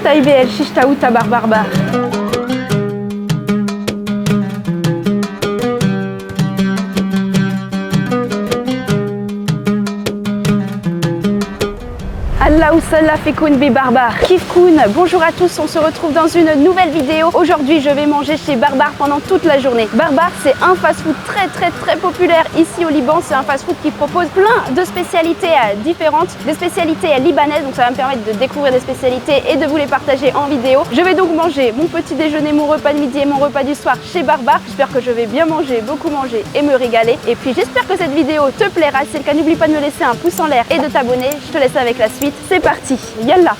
Taïbe El Shishtaouta Barbarbar. Allahu Salah Fekoun Bi Barbar. Kifkoun, bonjour à tous, on se retrouve dans une nouvelle vidéo. Aujourd'hui, je vais manger chez Barbar pendant toute la journée. Barbar, c'est un fast-food très populaire ici au Liban. C'est un fast-food qui propose plein de spécialités différentes, des spécialités libanaises. Donc ça va me permettre de découvrir des spécialités et de vous les partager en vidéo. Je vais donc manger mon petit déjeuner, mon repas de midi et mon repas du soir chez Barbar. J'espère que je vais bien manger, beaucoup manger et me régaler. Et puis j'espère que cette vidéo te plaira. Si c'est le cas, n'oublie pas de me laisser un pouce en l'air et de t'abonner. Je te laisse avec la suite. C'est parti, yallah!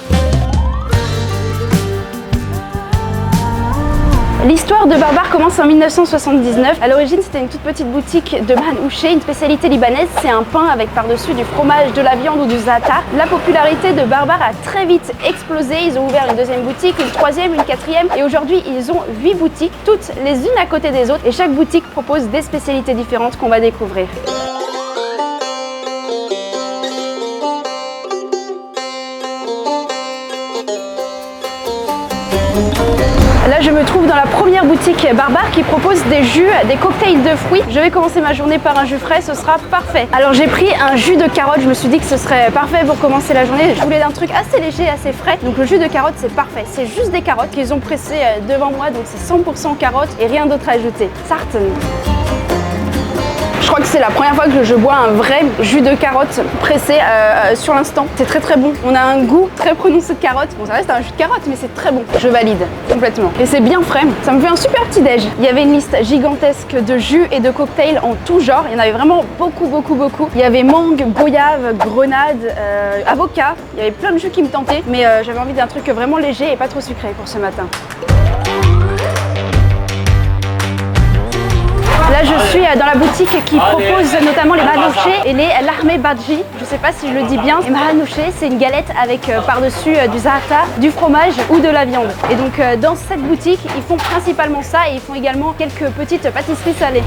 L'histoire de Barbar commence en 1979. À l'origine, c'était une toute petite boutique de manouché, une spécialité libanaise. C'est un pain avec par-dessus du fromage, de la viande ou du za'atar. La popularité de Barbar a très vite explosé. Ils ont ouvert une deuxième boutique, une troisième, une quatrième. Et aujourd'hui, ils ont 8 boutiques, toutes les unes à côté des autres. Et chaque boutique propose des spécialités différentes qu'on va découvrir. Là, je me trouve dans la première boutique Barbar qui propose des jus, des cocktails de fruits. Je vais commencer ma journée par un jus frais, ce sera parfait. Alors j'ai pris un jus de carotte, je me suis dit que ce serait parfait pour commencer la journée. Je voulais un truc assez léger, assez frais. Donc le jus de carotte, c'est parfait. C'est juste des carottes qu'ils ont pressées devant moi, donc c'est 100% carotte et rien d'autre à ajouter. Sartan. Je crois que c'est la première fois que je bois un vrai jus de carotte pressé sur l'instant. C'est très bon. On a un goût très prononcé de carotte. Bon, ça reste un jus de carotte, mais c'est très bon. Je valide complètement. Et c'est bien frais. Ça me fait un super petit déj. Il y avait une liste gigantesque de jus et de cocktails en tout genre. Il y en avait vraiment beaucoup. Il y avait mangue, goyave, grenade, avocat. Il y avait plein de jus qui me tentaient. Mais j'avais envie d'un truc vraiment léger et pas trop sucré pour ce matin. Là, je suis dans la boutique qui propose notamment les mahanouchés et les lahme badji. Je ne sais pas si je le dis bien. Les mahanouchés, c'est une galette avec par-dessus du za'atar, du fromage ou de la viande. Et donc, dans cette boutique, ils font principalement ça et ils font également quelques petites pâtisseries salées.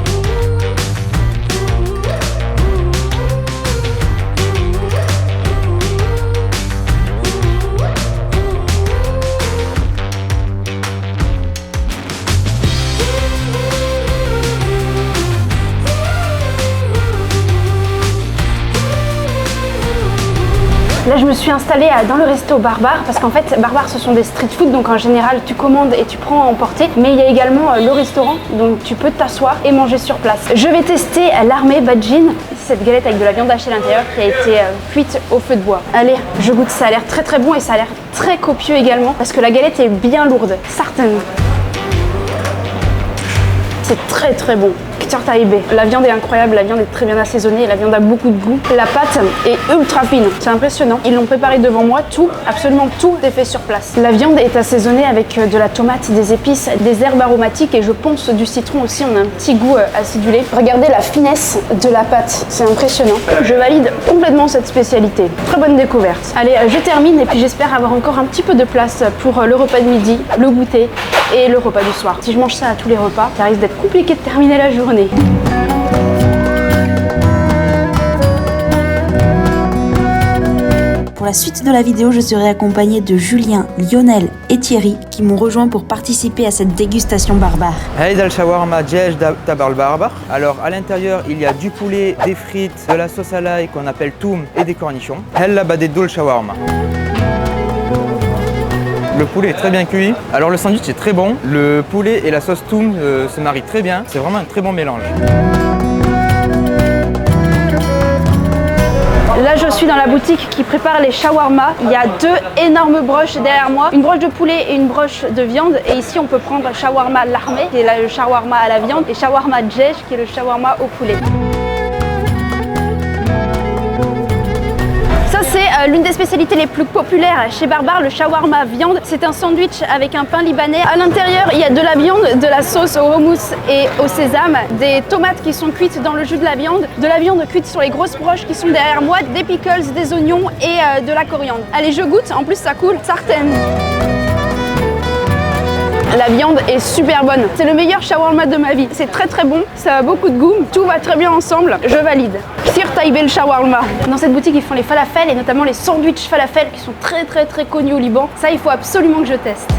Là, je me suis installée dans le resto Barbar parce qu'en fait, Barbar, ce sont des street food, donc en général, tu commandes et tu prends à emporter. Mais il y a également le restaurant, donc tu peux t'asseoir et manger sur place. Je vais tester l'armée badjin, cette galette avec de la viande hachée à l'intérieur qui a été cuite au feu de bois. Allez, je goûte, ça a l'air très bon et ça a l'air très copieux également parce que la galette est bien lourde. Sartan. C'est très bon. Taïbe. La viande est incroyable, la viande est très bien assaisonnée, la viande a beaucoup de goût. La pâte est ultra fine, c'est impressionnant. Ils l'ont préparé devant moi, absolument tout est fait sur place. La viande est assaisonnée avec de la tomate, des épices, des herbes aromatiques et je pense du citron aussi, on a un petit goût acidulé. Regardez la finesse de la pâte, c'est impressionnant. Je valide complètement cette spécialité. Très bonne découverte. Allez, je termine et puis j'espère avoir encore un petit peu de place pour le repas de midi, le goûter et le repas du soir. Si je mange ça à tous les repas, ça risque d'être compliqué de terminer la journée. Pour la suite de la vidéo, je serai accompagnée de Julien, Lionel et Thierry qui m'ont rejoint pour participer à cette dégustation Barbar. Haïd al-shawarma djej tabar barbar. Alors à l'intérieur, il y a du poulet, des frites, de la sauce à l'ail qu'on appelle toum et des cornichons. Hella badedoul shawarma. Le poulet est très bien cuit. Alors le sandwich est très bon. Le poulet et la sauce toum se marient très bien. C'est vraiment un très bon mélange. Là, je suis dans la boutique qui prépare les shawarma. Il y a 2 énormes broches derrière moi, une broche de poulet et une broche de viande. Et ici, on peut prendre shawarma lahme, qui est le shawarma à la viande, et shawarma djej, qui est le shawarma au poulet. Ça, c'est l'une des spécialités les plus populaires chez Barbar, le shawarma viande. C'est un sandwich avec un pain libanais. À l'intérieur, il y a de la viande, de la sauce au houmous et au sésame, des tomates qui sont cuites dans le jus de la viande cuite sur les grosses broches qui sont derrière moi, des pickles, des oignons et de la coriandre. Allez, je goûte, en plus ça coule, sartène. La viande est super bonne. C'est le meilleur shawarma de ma vie. C'est très très bon, ça a beaucoup de goût, tout va très bien ensemble, je valide. Kthir Taïbé le shawarma. Dans cette boutique, ils font les falafels et notamment les sandwichs falafels qui sont très connus au Liban. Ça, il faut absolument que je teste.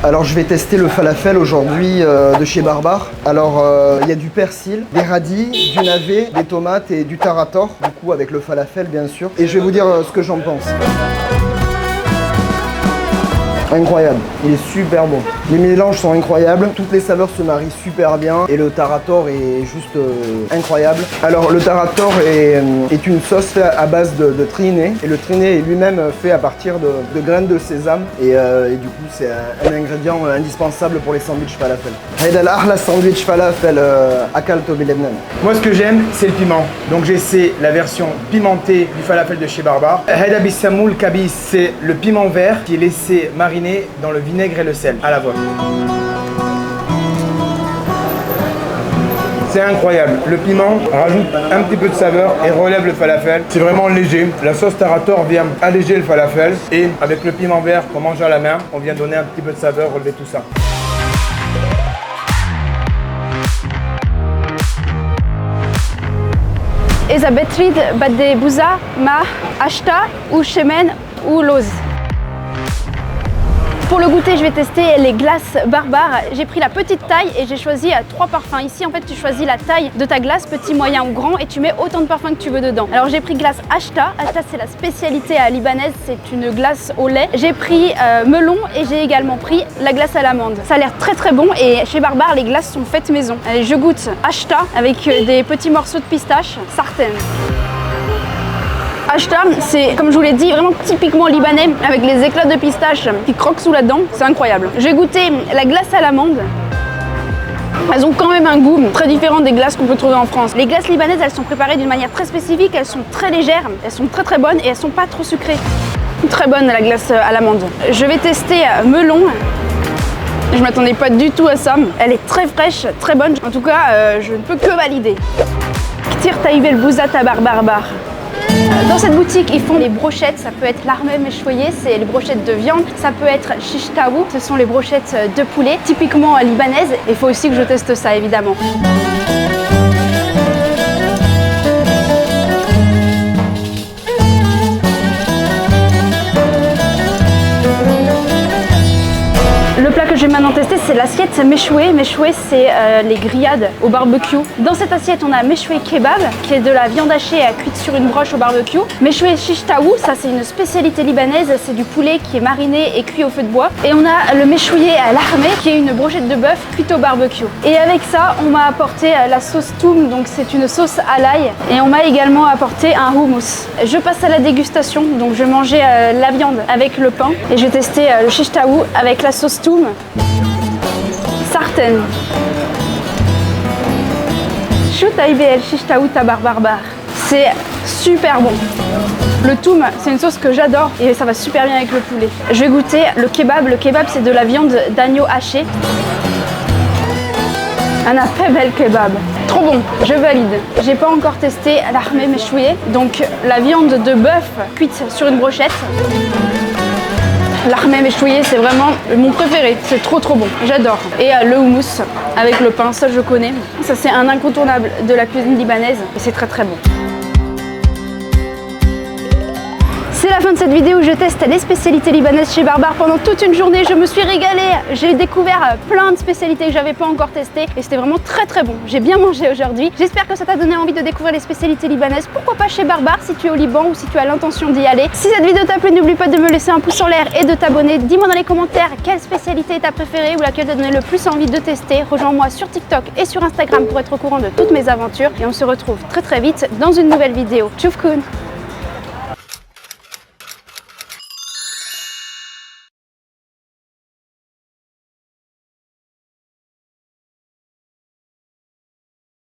Alors je vais tester le falafel aujourd'hui de chez Barbar. Alors il y a du persil, des radis, du navet, des tomates et du tarator, du coup avec le falafel bien sûr. Et je vais vous dire ce que j'en pense. Incroyable, il est super bon. Les mélanges sont incroyables, toutes les saveurs se marient super bien et le tarator est juste incroyable. Alors le tarator est une sauce faite à base de triné et le triné est lui-même fait à partir de graines de sésame et du coup c'est un ingrédient indispensable pour les sandwichs falafel. هيدا الأحلى sandwich falafel أكلته بلبنان. Moi, ce que j'aime, c'est le piment. Donc, j'essaie la version pimentée du falafel de chez Barbar. Hada bisamoul kabis, c'est le piment vert qui est laissé mariner dans le vinaigre et le sel à la vôtre. C'est incroyable. Le piment rajoute un petit peu de saveur et relève le falafel. C'est vraiment léger. La sauce tarator vient alléger le falafel et avec le piment vert qu'on mange à la main, on vient donner un petit peu de saveur, relever tout ça. إذا بتريد بدي بوزة مع عشتا وشمن ولوز. Pour le goûter, je vais tester les glaces Barbar. J'ai pris la petite taille et j'ai choisi 3 parfums. Ici, en fait, tu choisis la taille de ta glace, petit, moyen ou grand, et tu mets autant de parfums que tu veux dedans. Alors, j'ai pris glace Ashta. Ashta, c'est la spécialité libanaise. C'est une glace au lait. J'ai pris melon et j'ai également pris la glace à l'amande. Ça a l'air très bon et chez Barbar, les glaces sont faites maison. Allez, je goûte Ashta avec des petits morceaux de pistache. Sartène. Ashta, c'est comme je vous l'ai dit, vraiment typiquement libanais avec les éclats de pistache qui croquent sous la dent, c'est incroyable. J'ai goûté la glace à l'amande. Elles ont quand même un goût très différent des glaces qu'on peut trouver en France. Les glaces libanaises, elles sont préparées d'une manière très spécifique, elles sont très légères, elles sont très bonnes et elles sont pas trop sucrées. Très bonne la glace à l'amande. Je vais tester melon. Je m'attendais pas du tout à ça. Elle est très fraîche, très bonne. En tout cas, je ne peux que valider. Kthir Taïbé le Bouzat à Barbar. Dans cette boutique, ils font les brochettes, ça peut être l'armé méchoyé, c'est les brochettes de viande, ça peut être shish taouk, ce sont les brochettes de poulet, typiquement libanaises, et il faut aussi que je teste ça évidemment. Le plat que je vais maintenant tester, c'est l'assiette méchoué. Méchoué, c'est les grillades au barbecue. Dans cette assiette, on a méchoué kebab, qui est de la viande hachée cuite sur une broche au barbecue. Méchoué shish taouk, ça c'est une spécialité libanaise, c'est du poulet qui est mariné et cuit au feu de bois. Et on a le méchoué lahmé, qui est une brochette de bœuf cuite au barbecue. Et avec ça, on m'a apporté la sauce toum, donc c'est une sauce à l'ail. Et on m'a également apporté un houmous. Je passe à la dégustation, donc je vais manger la viande avec le pain. Et je vais tester le shish taouk avec la sauce toum. Sartène. Chou Taïbé el shish taouk tabar barbar. C'est super bon. Le toum, c'est une sauce que j'adore et ça va super bien avec le poulet. Je vais goûter le kebab. Le kebab, c'est de la viande d'agneau hachée. Un très bel kebab. Trop bon, je valide. J'ai pas encore testé l'armé méchoué, donc la viande de bœuf cuite sur une brochette. L'armé méchouillé, c'est vraiment mon préféré, c'est trop bon, j'adore. Et le houmous avec le pain, ça je connais. Ça c'est un incontournable de la cuisine libanaise et c'est très bon. C'est la fin de cette vidéo où je teste les spécialités libanaises chez Barbar pendant toute une journée. Je me suis régalée, j'ai découvert plein de spécialités que j'avais pas encore testées et c'était vraiment très bon. J'ai bien mangé aujourd'hui. J'espère que ça t'a donné envie de découvrir les spécialités libanaises. Pourquoi pas chez Barbar si tu es au Liban ou si tu as l'intention d'y aller. Si cette vidéo t'a plu, n'oublie pas de me laisser un pouce en l'air et de t'abonner. Dis-moi dans les commentaires quelle spécialité est ta préférée ou laquelle t'a donné le plus envie de tester. Rejoins-moi sur TikTok et sur Instagram pour être au courant de toutes mes aventures et on se retrouve très vite dans une nouvelle vidéo. Tchouf koun.